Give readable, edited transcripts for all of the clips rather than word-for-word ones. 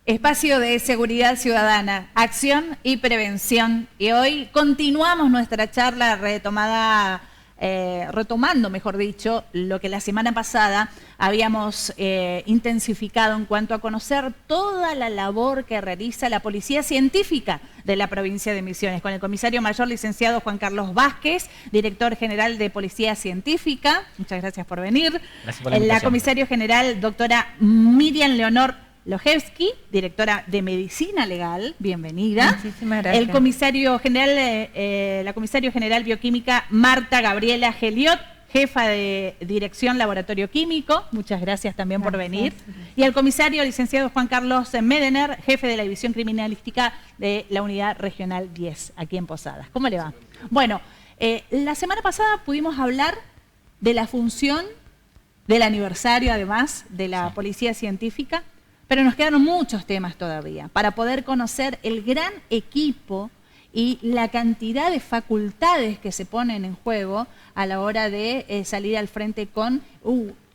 Espacio de seguridad ciudadana, acción y prevención. Y hoy continuamos nuestra charla retomando, mejor dicho, lo que la semana pasada habíamos intensificado en cuanto a conocer toda la labor que realiza la Policía Científica de la provincia de Misiones, con el comisario mayor licenciado Juan Carlos Vázquez, director general de Policía Científica. Muchas gracias por venir. Gracias por la invitación. La comisario general, doctora Miriam Leonor Lojewski, directora de Medicina Legal, bienvenida. Muchísimas gracias. El comisario general, la comisario general bioquímica Marta Gabriela Geliot, jefa de Dirección Laboratorio Químico, muchas gracias también por venir. Y el comisario licenciado Juan Carlos Medener, jefe de la División Criminalística de la Unidad Regional 10, aquí en Posadas. ¿Cómo le va? Bueno, la semana pasada pudimos hablar de la función del aniversario, además, de la Policía Científica, pero nos quedaron muchos temas todavía para poder conocer el gran equipo y la cantidad de facultades que se ponen en juego a la hora de salir al frente con,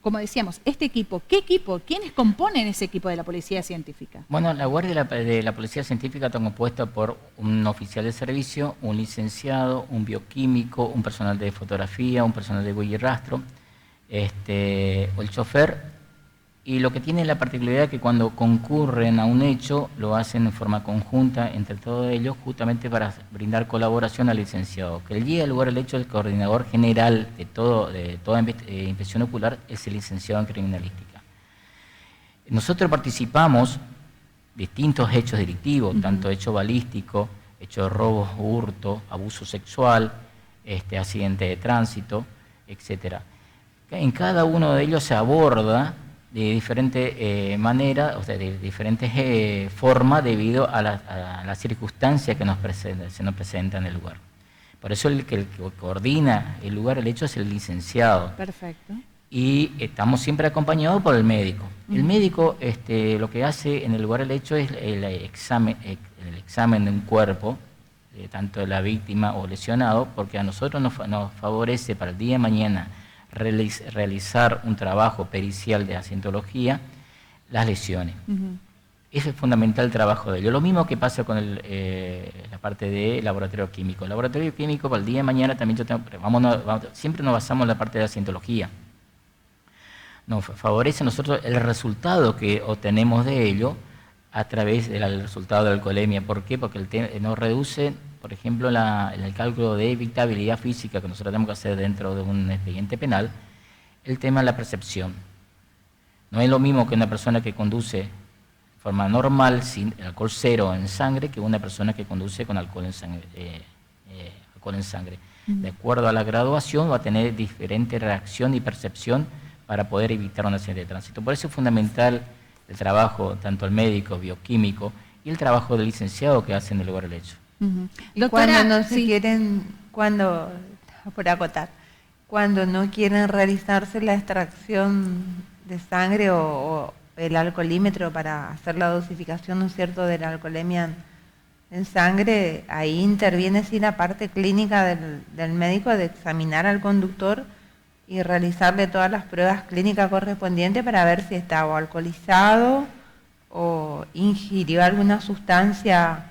como decíamos, este equipo. ¿Qué equipo? ¿Quiénes componen ese equipo de la Policía Científica? Bueno, la Guardia de la Policía Científica está compuesta por un oficial de servicio, un licenciado, un bioquímico, un personal de fotografía, un personal de huella y rastro, el chofer. Y lo que tiene la particularidad es que cuando concurren a un hecho, lo hacen en forma conjunta entre todos ellos, justamente para brindar colaboración al licenciado. Que el guía del lugar del hecho, el coordinador general de toda inspección ocular, es el licenciado en criminalística. Nosotros participamos distintos hechos delictivos, tanto hecho balístico, hecho de robo, hurto, abuso sexual, accidente de tránsito, etc. En cada uno de ellos se aborda de diferente manera, o sea, de diferentes formas debido a la circunstancia que se nos presenta en el lugar. Por eso el que coordina el lugar, el hecho, es el licenciado. Perfecto. Y estamos siempre acompañados por el médico. El médico lo que hace en el lugar del hecho es el examen de un cuerpo, tanto de la víctima o lesionado, porque a nosotros nos favorece para el día de mañana realizar un trabajo pericial de accidentología, las lesiones. Ese es fundamental el trabajo de ellos. Lo mismo que pasa con la parte de laboratorio químico. El laboratorio químico para el día de mañana también siempre nos basamos en la parte de accidentología. Nos favorece a nosotros el resultado que obtenemos de ello a través del resultado de la alcoholemia. ¿Por qué? Porque nos reduce, por ejemplo, en el cálculo de evitabilidad física que nosotros tenemos que hacer dentro de un expediente penal, el tema de la percepción. No es lo mismo que una persona que conduce de forma normal, sin alcohol cero en sangre, que una persona que conduce con alcohol en sangre. De acuerdo a la graduación va a tener diferente reacción y percepción para poder evitar un accidente de tránsito. Por eso es fundamental el trabajo, tanto el médico, bioquímico, y el trabajo del licenciado que hace en el lugar del hecho. Doctora, cuando no se quieren, por acotar, cuando no quieren realizarse la extracción de sangre o el alcoholímetro para hacer la dosificación, ¿no es cierto?, de la alcoholemia en sangre, ahí interviene sí la parte clínica del médico de examinar al conductor y realizarle todas las pruebas clínicas correspondientes para ver si está o alcoholizado o ingirió alguna sustancia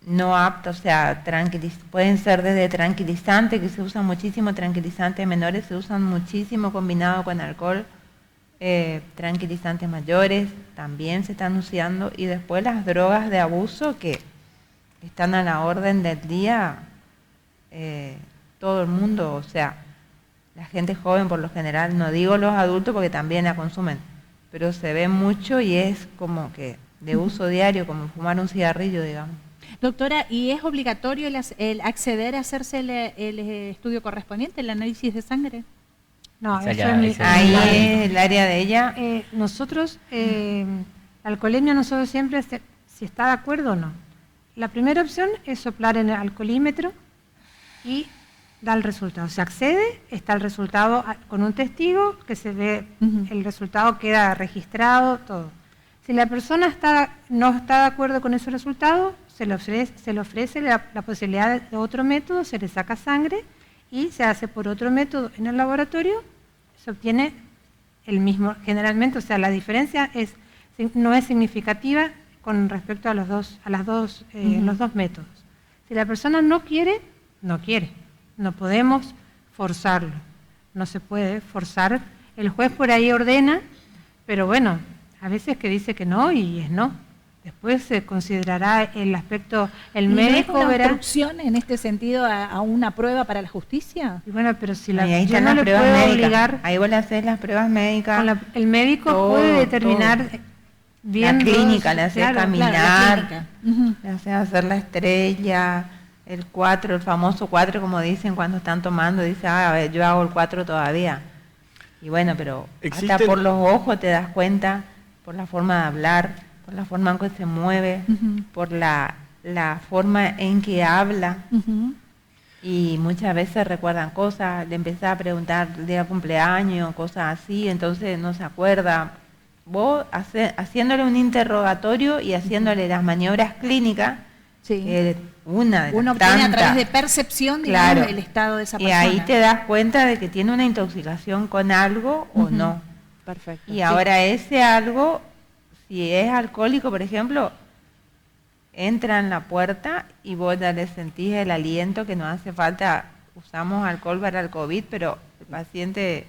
no apta, o sea, pueden ser desde tranquilizantes, que se usan muchísimo, tranquilizantes menores se usan muchísimo combinado con alcohol, tranquilizantes mayores también se están usando, y después las drogas de abuso que están a la orden del día, todo el mundo, o sea, la gente joven por lo general, no digo los adultos porque también la consumen, pero se ve mucho y es como que de uso diario, como fumar un cigarrillo, digamos. Doctora, ¿y es obligatorio el acceder a hacer el estudio correspondiente, el análisis de sangre? No, ahí es el área de ella. Nosotros, la alcoholemia, nosotros siempre, si está de acuerdo o no. La primera opción es soplar en el alcoholímetro y da el resultado. Se accede, está el resultado con un testigo, que se ve, el resultado queda registrado, todo. Si la persona no está de acuerdo con ese resultado, se le ofrece la posibilidad de otro método, se le saca sangre y se hace por otro método en el laboratorio, se obtiene el mismo, generalmente, o sea, la diferencia es no es significativa con respecto a los dos métodos. Si la persona no quiere, no quiere. No podemos forzarlo. No se puede forzar. El juez por ahí ordena, pero bueno, a veces que dice que no y es no. Después se considerará el aspecto, el médico ¿No es una verá. obstrucción en este sentido a una prueba para la justicia? Y bueno, pero si Y ahí yo están no las le pruebas puedo médicas. obligar, Ahí vos le haces las pruebas médicas. el médico todo, puede determinar todo. viendo, La clínica, le haces claro, caminar, la clínica. Ujú. le haces hacer la estrella, el 4, el famoso 4, como dicen cuando están tomando, dice, a ver, yo hago el 4 todavía. Y bueno, pero hasta por los ojos te das cuenta, por la forma de hablar, por la forma en que se mueve, por la forma en que habla. Y muchas veces recuerdan cosas, le empezás a preguntar el día de cumpleaños, cosas así, entonces no se acuerda. Vos haciéndole un interrogatorio y haciéndole las maniobras clínicas, Sí. que una de Uno las obtiene a tantas, través de percepción, digamos, claro, el estado de esa y persona. ahí te das cuenta de que tiene una intoxicación con algo o no. Perfecto. Y Sí. ahora ese algo, si es alcohólico, por ejemplo, entra en la puerta y vos ya le sentís el aliento, que no hace falta, usamos alcohol para el COVID, pero el paciente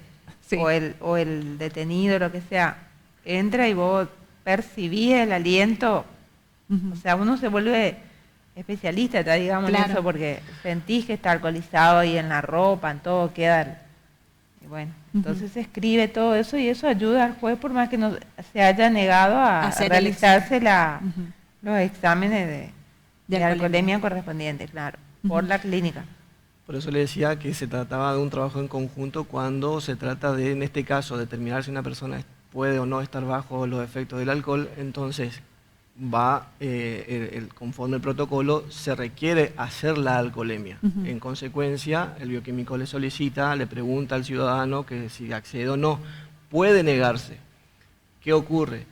Sí. o el detenido, lo que sea, entra y vos percibís el aliento. O sea, uno se vuelve especialista, ya digamos, en Claro. eso, porque sentís que está alcoholizado y en la ropa, en todo queda. Y bueno, entonces se escribe todo eso y eso ayuda al juez, por más que no se haya negado a Hacer el realizarse Ujú. los exámenes de alcoholemia. alcoholemia correspondientes, claro, por la clínica. Por eso le decía que se trataba de un trabajo en conjunto cuando se trata de, en este caso, determinar si una persona puede o no estar bajo los efectos del alcohol. Entonces va, conforme el protocolo, se requiere hacer la alcoholemia. En consecuencia, el bioquímico le solicita, le pregunta al ciudadano que si accede o no. Puede negarse. ¿Qué ocurre?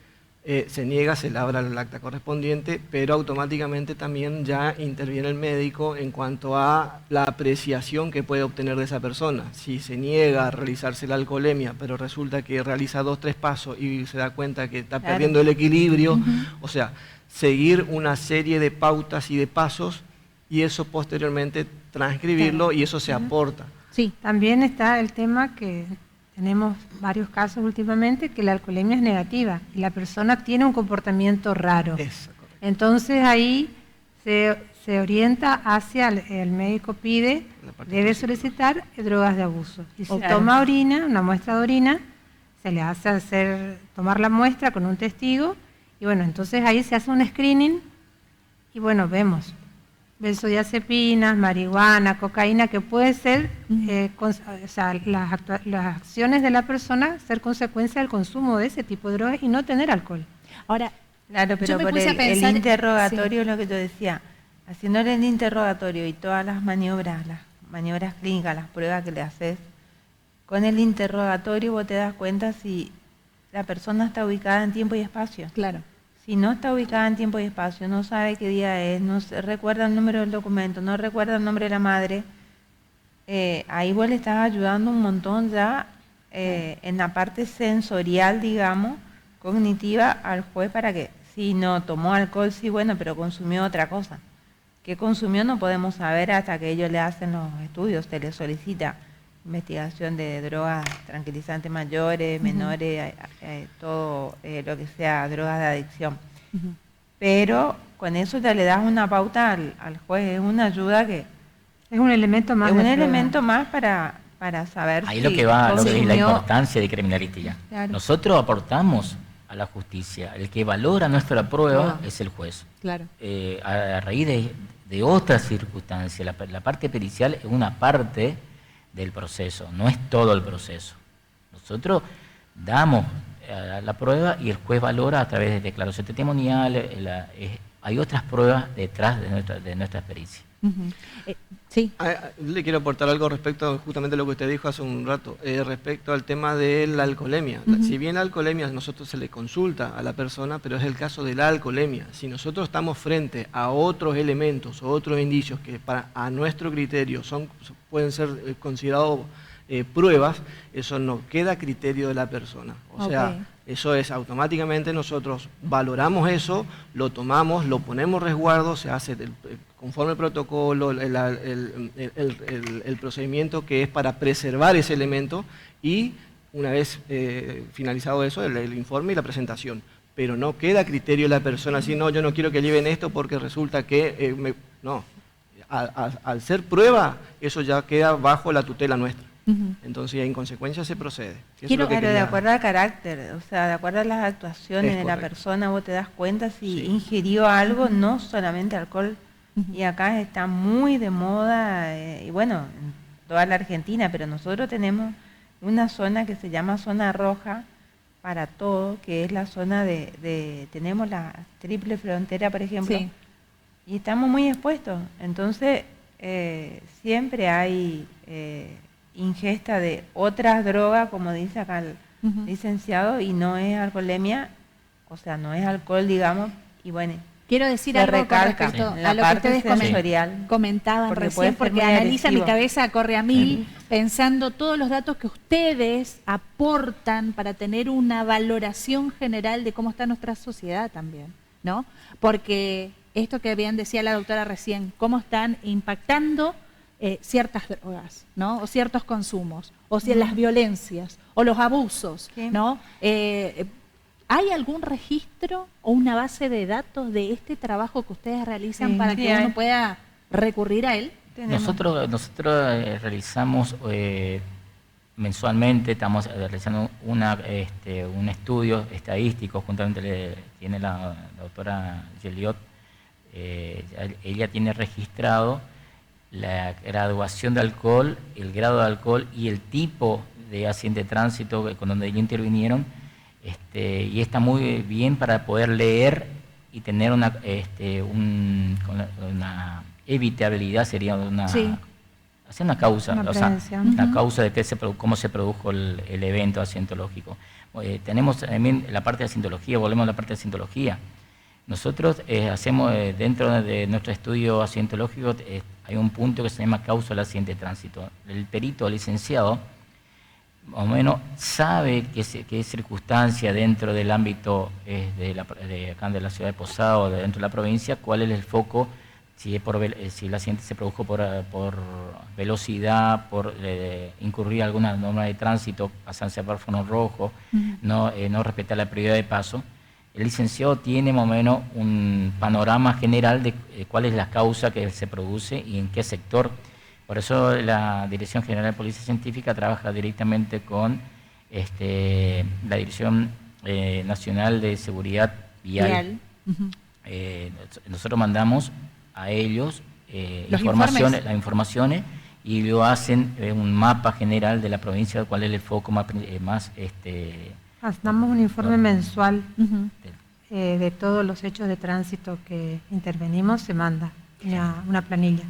Se niega, se labra el acta correspondiente, pero automáticamente también ya interviene el médico en cuanto a la apreciación que puede obtener de esa persona. Si se niega a realizarse la alcoholemia, pero resulta que realiza 2, 3 pasos y se da cuenta que está Claro. perdiendo el equilibrio, o sea, seguir una serie de pautas y de pasos y eso posteriormente transcribirlo y eso se aporta. Sí. También está el tema que tenemos varios casos últimamente, que la alcoholemia es negativa y la persona tiene un comportamiento raro. Eso, correcto. Entonces ahí se orienta hacia, el médico pide, La parte debe tóxica. solicitar drogas de abuso. Y se Claro. toma orina, una muestra de orina, se le hace tomar la muestra con un testigo y bueno, entonces ahí se hace un screening y bueno, vemos benzodiazepinas, marihuana, cocaína, que puede ser, o sea, las acciones de la persona ser consecuencia del consumo de ese tipo de drogas y no tener alcohol. Ahora, Claro, pero Yo me por puse a el pensar- interrogatorio, lo que yo decía, haciéndole el interrogatorio y todas las maniobras clínicas, las pruebas que le haces, con el interrogatorio vos te das cuenta si la persona está ubicada en tiempo y espacio. claro. Si no está ubicada en tiempo y espacio, no sabe qué día es, no recuerda el número del documento, no recuerda el nombre de la madre, ahí vos le estás ayudando un montón ya en la parte sensorial, digamos, cognitiva al juez para que, si no tomó alcohol, sí, bueno, pero consumió otra cosa. ¿Qué consumió? No podemos saber hasta que ellos le hacen los estudios, se les solicita investigación de drogas tranquilizantes mayores, menores, todo lo que sea drogas de adicción. Pero con eso ya le das una pauta al juez, es una ayuda que Es un elemento más. es un de prueba. elemento más para saber Ahí si lo que va, lo que es la consumió. importancia de criminalística. Claro. Nosotros aportamos a la justicia. El que valora nuestra prueba es el juez. Claro. A raíz de otras circunstancias, la parte pericial es una parte del proceso, no es todo el proceso. Nosotros damos la prueba y el juez valora a través de declaración testimonial. Hay otras pruebas detrás de nuestra pericia. Sí. Le quiero aportar algo respecto justamente a lo que usted dijo hace un rato, respecto al tema de la alcoholemia. Si bien la alcoholemia a nosotros se le consulta a la persona, pero es el caso de la alcoholemia. Si nosotros estamos frente a otros elementos o otros indicios que a nuestro criterio pueden ser considerados pruebas, eso no queda a criterio de la persona. O sea, Ok. eso es automáticamente nosotros valoramos eso, lo tomamos, lo ponemos resguardo, se hace conforme el protocolo, el procedimiento que es para preservar ese elemento y una vez finalizado eso, el informe y la presentación. Pero no queda a criterio de la persona, así, no, yo no quiero que lleven esto porque resulta que... no, al ser prueba, eso ya queda bajo la tutela nuestra. Entonces, en consecuencia, se procede. Pero de acuerdo al carácter, o sea, de acuerdo a las actuaciones de la persona, vos te das cuenta si ingirió algo, no solamente alcohol. Y acá está muy de moda, y bueno, en toda la Argentina, pero nosotros tenemos una zona que se llama zona roja para todo, que es la zona tenemos la triple frontera, por ejemplo, Sí. y estamos muy expuestos. Entonces, siempre hay ingesta de otras drogas, como dice acá el licenciado, y no es alcoholemia, o sea, no es alcohol, digamos, y bueno, Quiero decir se algo con recalca respecto en la a lo que parte ustedes sensorial, comentaban porque recién, puede ser porque muy analiza mi agresivo. cabeza, corre a mil, pensando todos los datos que ustedes aportan para tener una valoración general de cómo está nuestra sociedad también, ¿no? Porque esto que bien decía la doctora recién, cómo están impactando ciertas drogas, ¿no? O ciertos consumos, o si las violencias, o los abusos, Sí. ¿no? ¿Hay algún registro o una base de datos de este trabajo que ustedes realizan Sí, para sí que hay. uno pueda recurrir a él? Tenemos. Nosotros realizamos mensualmente, estamos realizando un estudio estadístico, juntamente tiene la doctora Geliot, ella tiene registrado la graduación de alcohol, el grado de alcohol y el tipo de accidente de tránsito con donde ellos intervinieron, y está muy bien para poder leer y tener una evitabilidad, sería hacer una causa, Una o sea, prevención. una causa de cómo se produjo el evento accidentológico. Tenemos también la parte de accidentología, volvemos a la parte de accidentología. Nosotros hacemos, dentro de nuestro estudio accidentológico, hay un punto que se llama causa del accidente de tránsito. El perito licenciado, más o menos, sabe qué circunstancia dentro del ámbito acá de la ciudad de Posado, o dentro de la provincia, cuál es el foco, si el accidente se produjo por velocidad, por incurrir alguna norma de tránsito, pasar semáforo rojo, no respetar la prioridad de paso. El licenciado tiene más o menos un panorama general de cuál es la causa que se produce y en qué sector. Por eso la Dirección General de Policía Científica trabaja directamente con la Dirección Nacional de Seguridad Vial. Nosotros mandamos a ellos las informaciones y lo hacen un mapa general de la provincia, cuál es el foco más Damos un informe mensual de todos los hechos de tránsito que intervenimos, se manda una planilla.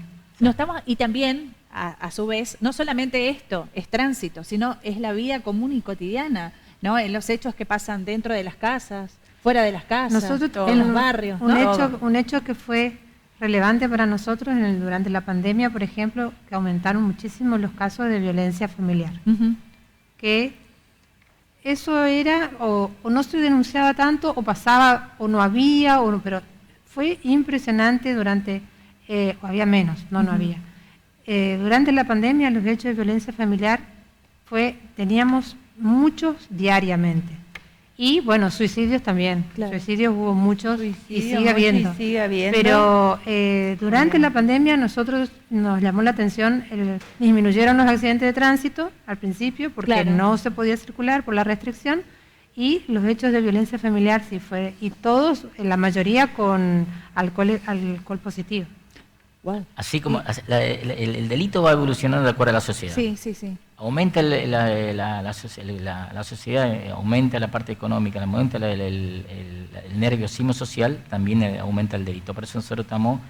Y también, a su vez, no solamente esto es tránsito, sino es la vida común y cotidiana, ¿no? En los hechos que pasan dentro de las casas, fuera de las casas, en los barrios, ¿no? Un hecho que fue relevante para nosotros durante la pandemia, por ejemplo, que aumentaron muchísimo los casos de violencia familiar. Que eso era, o no se denunciaba tanto, o pasaba, o no había, pero fue impresionante durante, o había menos, no había. Durante la pandemia los hechos de violencia familiar teníamos muchos diariamente. Y bueno, suicidios también. Claro. Suicidios hubo muchos y sigue habiendo. Sigue habiendo. Pero durante la pandemia nosotros nos llamó la atención, disminuyeron los accidentes de tránsito al principio porque no se podía circular por la restricción, y los hechos de violencia familiar y todos, la mayoría con alcohol positivo. Wow. Así como el delito va evolucionando de acuerdo a la sociedad. Sí. Aumenta la sociedad, aumenta la parte económica, aumenta el nerviosismo social, también aumenta el delito. Por eso nosotros estamos,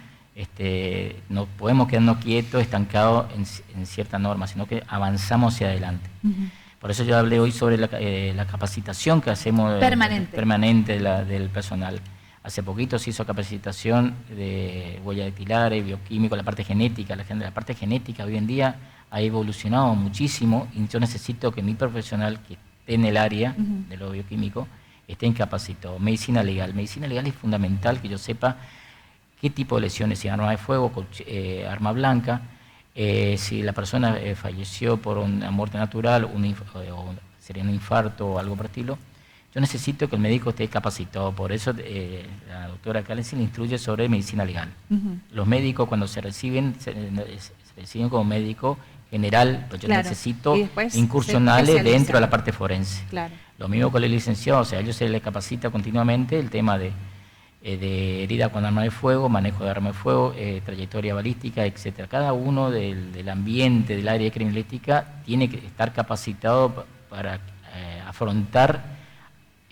no podemos quedarnos quietos, estancados en cierta norma, sino que avanzamos hacia adelante. Por eso yo hablé hoy sobre la capacitación que hacemos permanente del personal. Hace poquito se hizo capacitación de huella dactilares, bioquímico, la parte genética. La parte genética hoy en día ha evolucionado muchísimo y yo necesito que mi profesional que esté en el área de lo bioquímico esté incapacitado. Medicina legal es fundamental que yo sepa qué tipo de lesiones, si arma de fuego, arma blanca, si la persona falleció por una muerte natural, o sería un infarto o algo por el estilo. Yo necesito que el médico esté capacitado, por eso la doctora Cállense le instruye sobre medicina legal. Los médicos cuando se reciben como médico general, pues yo necesito incursionales dentro de la parte forense. Claro. Lo mismo con el licenciado, o sea, a ellos se les capacita continuamente el tema de herida con arma de fuego, manejo de arma de fuego, trayectoria balística, etcétera. Cada uno del ambiente, del área de criminalística, tiene que estar capacitado para afrontar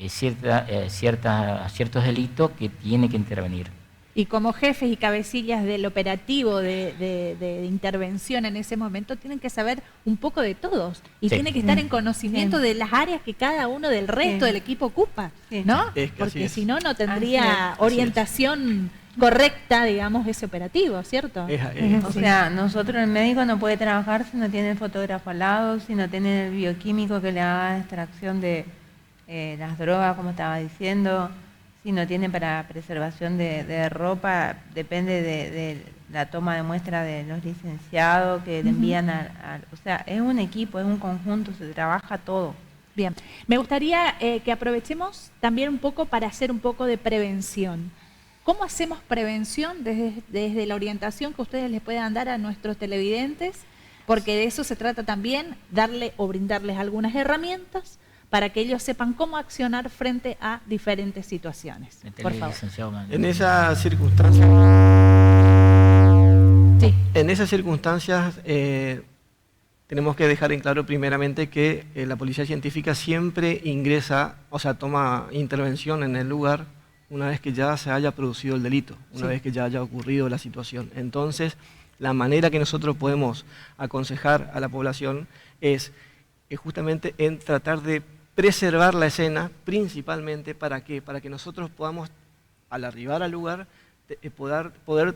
ciertos delitos que tiene que intervenir. Y como jefes y cabecillas del operativo de intervención en ese momento, tienen que saber un poco de todos y tienen que estar en conocimiento de las áreas que cada uno del resto del equipo ocupa, ¿no? Porque si no, no tendría orientación correcta, digamos, ese operativo, ¿cierto? O sea, nosotros, el médico no puede trabajar si no tiene el fotógrafo al lado, si no tiene el bioquímico que le haga extracción de las drogas, como estaba diciendo, si no tiene para preservación de ropa, depende de la toma de muestra de los licenciados que le envían o sea, es un equipo, es un conjunto, se trabaja todo. Bien, me gustaría que aprovechemos también un poco para hacer un poco de prevención. ¿Cómo hacemos prevención desde la orientación que ustedes les puedan dar a nuestros televidentes? Porque de eso se trata también, darle o brindarles algunas herramientas para que ellos sepan cómo accionar frente a diferentes situaciones. Por favor. En esas circunstancias, tenemos que dejar en claro primeramente que la policía científica siempre ingresa, o sea, toma intervención en el lugar una vez que ya se haya producido el delito, una vez que ya haya ocurrido la situación. Entonces, la manera que nosotros podemos aconsejar a la población es justamente en tratar de preservar la escena, principalmente para que nosotros podamos, al arribar al lugar, poder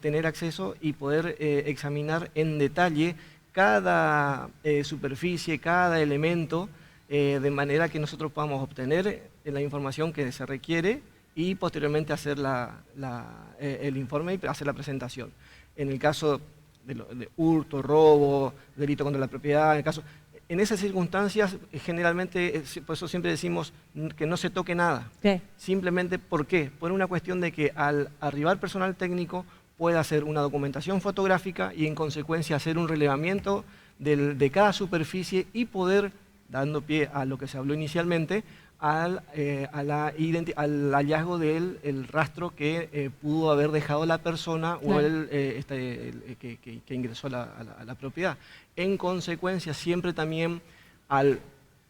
tener acceso y poder examinar en detalle cada superficie, cada elemento, de manera que nosotros podamos obtener la información que se requiere y posteriormente hacer el informe y hacer la presentación. En el caso de hurto, robo, delito contra la propiedad, en esas circunstancias, generalmente, por eso siempre decimos que no se toque nada. Simplemente, ¿por qué? Por una cuestión de que al arribar personal técnico puede hacer una documentación fotográfica y en consecuencia hacer un relevamiento de cada superficie y poder, dando pie a lo que se habló inicialmente, al hallazgo del rastro que pudo haber dejado la persona o que ingresó a la propiedad. En consecuencia, siempre también al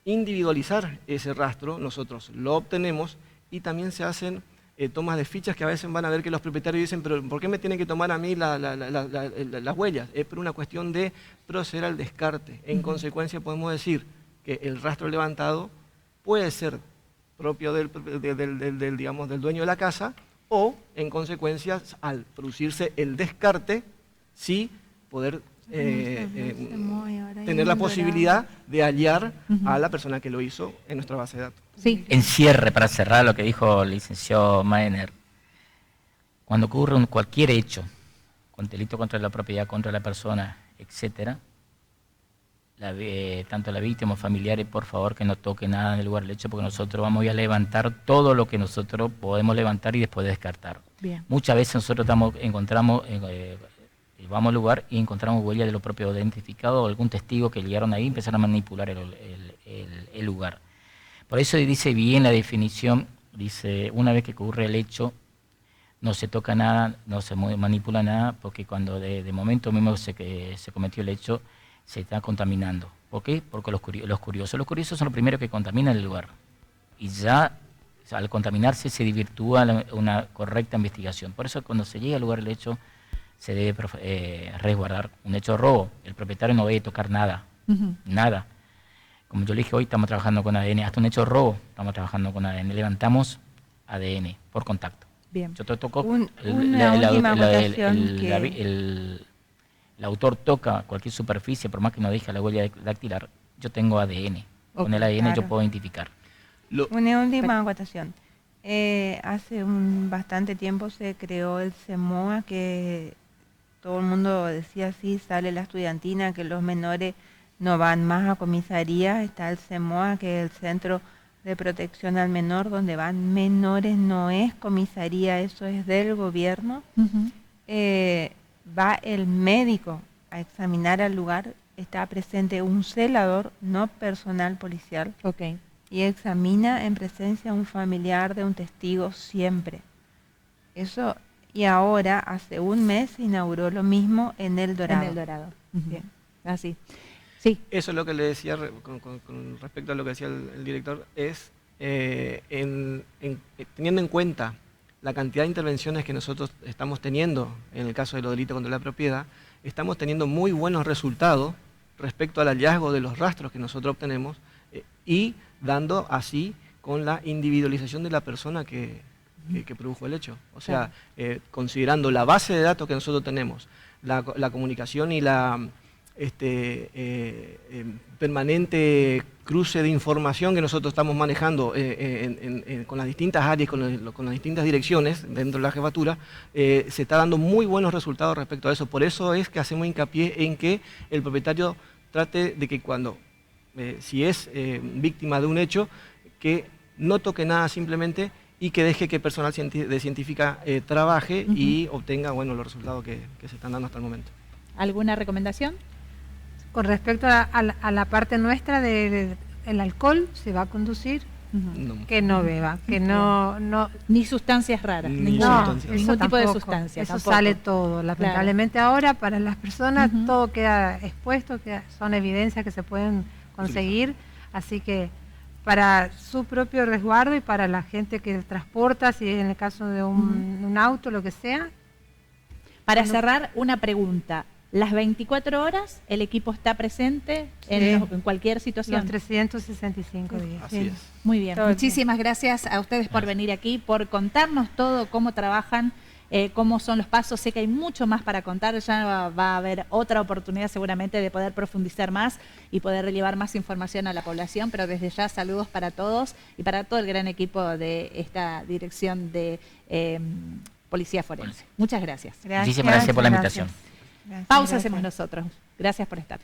individualizar ese rastro, nosotros lo obtenemos y también se hacen tomas de fichas que a veces van a ver que los propietarios dicen, pero ¿por qué me tienen que tomar a mí las huellas? Es por una cuestión de proceder al descarte. En consecuencia, podemos decir que el rastro levantado puede ser propio del dueño de la casa o, en consecuencia, al producirse el descarte, sí poder tener la posibilidad de hallar a la persona que lo hizo en nuestra base de datos. Sí. En cierre, para cerrar lo que dijo el licenciado Mainer, cuando ocurre cualquier hecho, con delito contra la propiedad, contra la persona, etcétera, tanto la víctima o familiares, por favor, que no toque nada en el lugar del hecho, porque nosotros vamos a levantar todo lo que nosotros podemos levantar y después descartar. Bien. Muchas veces nosotros vamos al lugar y encontramos huellas de los propios identificados o algún testigo que llegaron ahí y empezaron a manipular el lugar. Por eso dice bien la definición, dice, una vez que ocurre el hecho, no se toca nada, no se manipula nada, porque cuando de momento mismo se cometió el hecho, se está contaminando. ¿Por qué? Porque los curiosos son los primeros que contaminan el lugar. Y ya al contaminarse se desvirtúa una correcta investigación. Por eso cuando se llega al lugar del hecho se debe resguardar. Un hecho de robo, el propietario no debe tocar nada, nada. Como yo le dije hoy, estamos trabajando con ADN. Hasta un hecho de robo, estamos trabajando con ADN. Levantamos ADN por el autor toca cualquier superficie, por más que no deje la huella dactilar, yo tengo ADN. Con el ADN yo puedo identificar. Una última acotación. Hace bastante tiempo se creó el CEMOA, que todo el mundo decía, sí, sale la estudiantina, que los menores no van más a comisaría. Está el CEMOA, que es el Centro de Protección al Menor, donde van menores, no es comisaría, eso es del gobierno. Va el médico a examinar al lugar, está presente un celador, no personal policial, y examina en presencia de un familiar, de un testigo, siempre. Eso, y ahora, hace un mes, se inauguró lo mismo en El Dorado. En El Dorado. Bien, así. Sí. Eso es lo que le decía con respecto a lo que decía el director, es teniendo en cuenta la cantidad de intervenciones que nosotros estamos teniendo en el caso de los delitos contra la propiedad, estamos teniendo muy buenos resultados respecto al hallazgo de los rastros que nosotros obtenemos y dando así con la individualización de la persona que produjo el hecho. O sea, considerando la base de datos que nosotros tenemos, la comunicación y la permanente cruce de información que nosotros estamos manejando con las distintas áreas, con las distintas direcciones dentro de la jefatura, se está dando muy buenos resultados respecto a eso. Por eso es que hacemos hincapié en que el propietario trate de que cuando, si es víctima de un hecho, que no toque nada simplemente y que deje que el personal de científica trabaje y obtenga los resultados que se están dando hasta el momento. ¿Alguna recomendación? Con respecto a la parte nuestra del alcohol, se va a conducir, que no beba, que no ni sustancias raras, ningún tipo de sustancia. Eso sale todo. Lamentablemente ahora para las personas todo queda expuesto, son evidencias que se pueden conseguir, así que para su propio resguardo y para la gente que transporta, si es en el caso de un auto, lo que sea. Para cerrar, una pregunta. Las 24 horas el equipo está presente en cualquier situación. Los 365 días. Así es. Muy bien. Muchísimas gracias a ustedes por venir aquí, por contarnos todo, cómo trabajan, cómo son los pasos. Sé que hay mucho más para contar, ya va a haber otra oportunidad seguramente de poder profundizar más y poder llevar más información a la población, pero desde ya saludos para todos y para todo el gran equipo de esta dirección de Policía Forense. Muchas gracias. Muchísimas gracias por la invitación. Pausa hacemos nosotros. Gracias por estar.